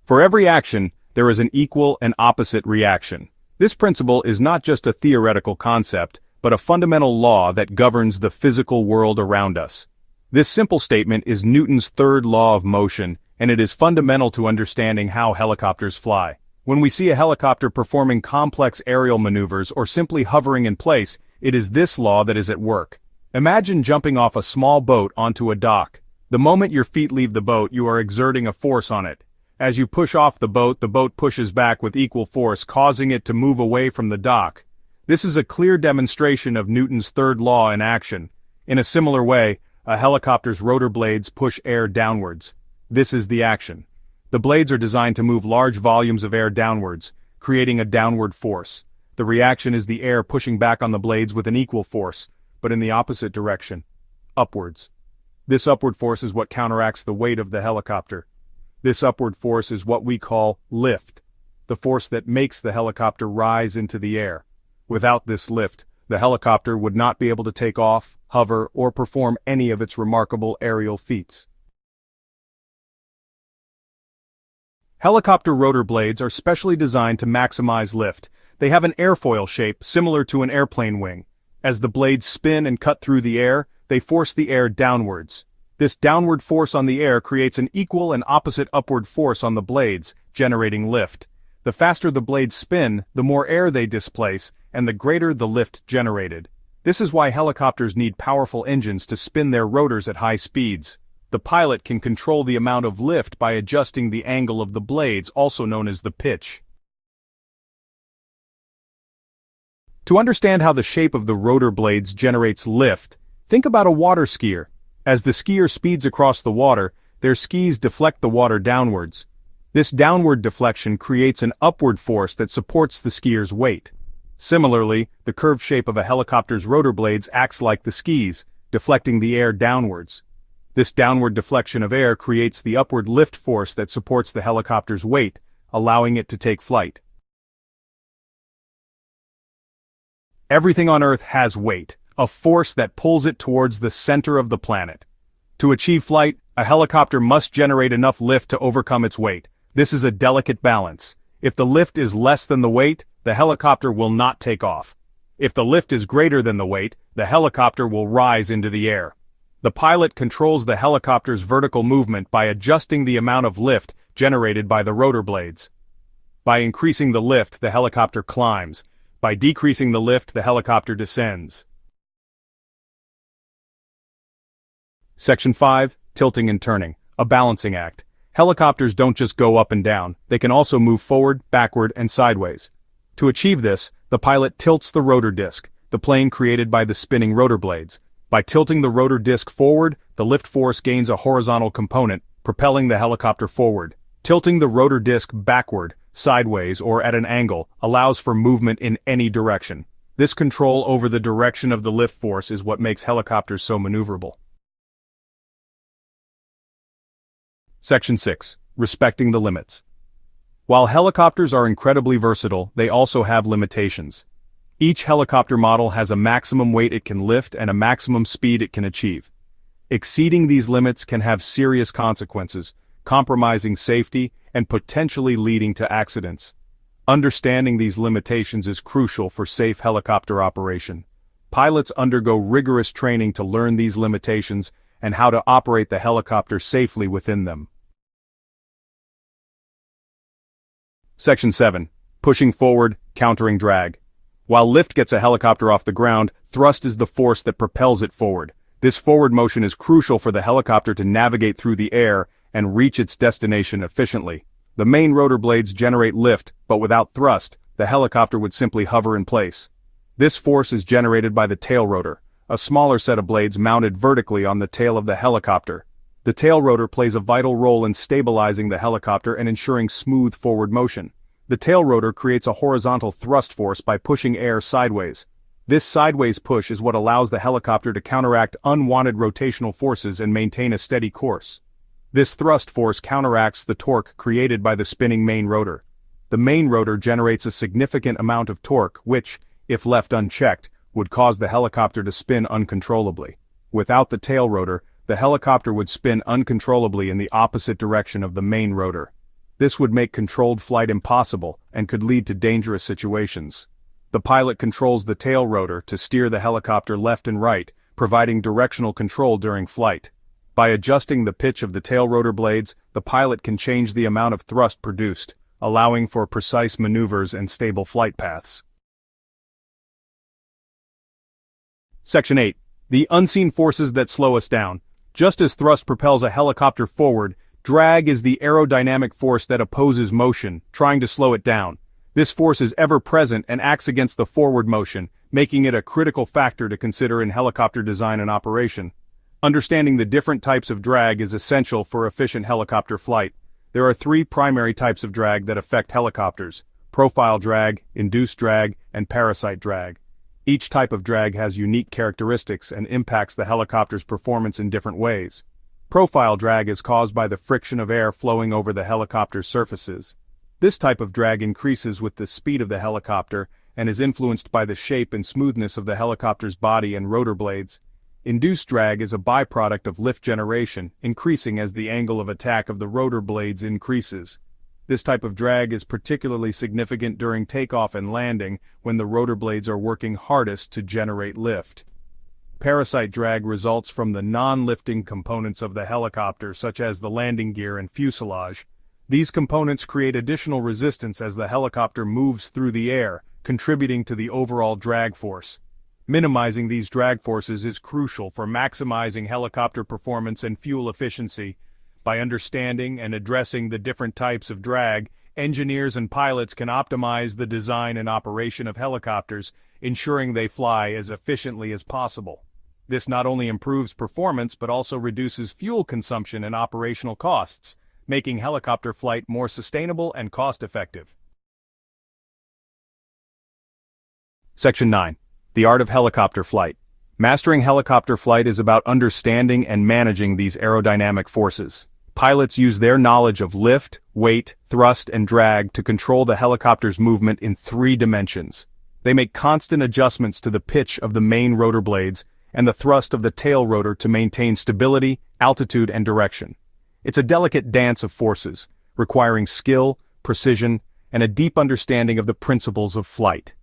For every action, there is an equal and opposite reaction. This principle is not just a theoretical concept, but a fundamental law that governs the physical world around us. This simple statement is Newton's third law of motion, and it is fundamental to understanding how helicopters fly. When we see a helicopter performing complex aerial maneuvers or simply hovering in place, it is this law that is at work. Imagine jumping off a small boat onto a dock. The moment your feet leave the boat, you are exerting a force on it. As you push off the boat pushes back with equal force, causing it to move away from the dock. This is a clear demonstration of Newton's third law in action. In a similar way, a helicopter's rotor blades push air downwards. This is the action. The blades are designed to move large volumes of air downwards, creating a downward force. The reaction is the air pushing back on the blades with an equal force, but in the opposite direction, upwards. This upward force is what counteracts the weight of the helicopter. This upward force is what we call lift, the force that makes the helicopter rise into the air. Without this lift, the helicopter would not be able to take off, hover, or perform any of its remarkable aerial feats. Helicopter rotor blades are specially designed to maximize lift. They have an airfoil shape similar to an airplane wing. As the blades spin and cut through the air, they force the air downwards. This downward force on the air creates an equal and opposite upward force on the blades, generating lift. The faster the blades spin, the more air they displace, and the greater the lift generated. This is why helicopters need powerful engines to spin their rotors at high speeds. The pilot can control the amount of lift by adjusting the angle of the blades, also known as the pitch. To understand how the shape of the rotor blades generates lift, think about a water skier. As the skier speeds across the water, their skis deflect the water downwards. This downward deflection creates an upward force that supports the skier's weight. Similarly, the curved shape of a helicopter's rotor blades acts like the skis, deflecting the air downwards. This downward deflection of air creates the upward lift force that supports the helicopter's weight, allowing it to take flight. Everything on Earth has weight, a force that pulls it towards the center of the planet. To achieve flight, a helicopter must generate enough lift to overcome its weight. This is a delicate balance. If the lift is less than the weight, the helicopter will not take off. If the lift is greater than the weight, the helicopter will rise into the air. The pilot controls the helicopter's vertical movement by adjusting the amount of lift generated by the rotor blades. By increasing the lift, the helicopter climbs. By decreasing the lift, the helicopter descends. Section 5. Tilting and turning, a balancing act. Helicopters don't just go up and down, they can also move forward, backward, and sideways. To achieve this, the pilot tilts the rotor disc, the plane created by the spinning rotor blades. By tilting the rotor disc forward, the lift force gains a horizontal component, propelling the helicopter forward. Tilting the rotor disc backward, sideways, or at an angle allows for movement in any direction. This control over the direction of the lift force is what makes helicopters so maneuverable. Section 6. Respecting the limits. While helicopters are incredibly versatile, they also have limitations. Each helicopter model has a maximum weight it can lift and a maximum speed it can achieve. Exceeding these limits can have serious consequences, compromising safety and potentially leading to accidents. Understanding these limitations is crucial for safe helicopter operation. Pilots undergo rigorous training to learn these limitations and how to operate the helicopter safely within them. Section 7. Pushing forward, countering drag. While lift gets a helicopter off the ground, thrust is the force that propels it forward. This forward motion is crucial for the helicopter to navigate through the air and reach its destination efficiently. The main rotor blades generate lift, but without thrust, the helicopter would simply hover in place. This force is generated by the tail rotor, a smaller set of blades mounted vertically on the tail of the helicopter. The tail rotor plays a vital role in stabilizing the helicopter and ensuring smooth forward motion. The tail rotor creates a horizontal thrust force by pushing air sideways. This sideways push is what allows the helicopter to counteract unwanted rotational forces and maintain a steady course. This thrust force counteracts the torque created by the spinning main rotor. The main rotor generates a significant amount of torque which, if left unchecked, would cause the helicopter to spin uncontrollably. Without the tail rotor, the helicopter would spin uncontrollably in the opposite direction of the main rotor. This would make controlled flight impossible and could lead to dangerous situations. The pilot controls the tail rotor to steer the helicopter left and right, providing directional control during flight. By adjusting the pitch of the tail rotor blades, the pilot can change the amount of thrust produced, allowing for precise maneuvers and stable flight paths. Section 8. The unseen forces that slow us down. Just as thrust propels a helicopter forward, drag is the aerodynamic force that opposes motion, trying to slow it down. This force is ever present and acts against the forward motion, making it a critical factor to consider in helicopter design and operation. Understanding the different types of drag is essential for efficient helicopter flight. There are three primary types of drag that affect helicopters: profile drag, induced drag, and parasite drag. Each type of drag has unique characteristics and impacts the helicopter's performance in different ways. Profile drag is caused by the friction of air flowing over the helicopter's surfaces. This type of drag increases with the speed of the helicopter and is influenced by the shape and smoothness of the helicopter's body and rotor blades. Induced drag is a byproduct of lift generation, increasing as the angle of attack of the rotor blades increases. This type of drag is particularly significant during takeoff and landing, when the rotor blades are working hardest to generate lift. Parasite drag results from the non-lifting components of the helicopter, such as the landing gear and fuselage. These components create additional resistance as the helicopter moves through the air, contributing to the overall drag force. Minimizing these drag forces is crucial for maximizing helicopter performance and fuel efficiency. By understanding and addressing the different types of drag, engineers and pilots can optimize the design and operation of helicopters, ensuring they fly as efficiently as possible. This not only improves performance but also reduces fuel consumption and operational costs, making helicopter flight more sustainable and cost-effective. Section 9. The art of helicopter flight. Mastering helicopter flight is about understanding and managing these aerodynamic forces. Pilots use their knowledge of lift, weight, thrust, and drag to control the helicopter's movement in 3 dimensions. They make constant adjustments to the pitch of the main rotor blades and the thrust of the tail rotor to maintain stability, altitude, and direction. It's a delicate dance of forces, requiring skill, precision, and a deep understanding of the principles of flight.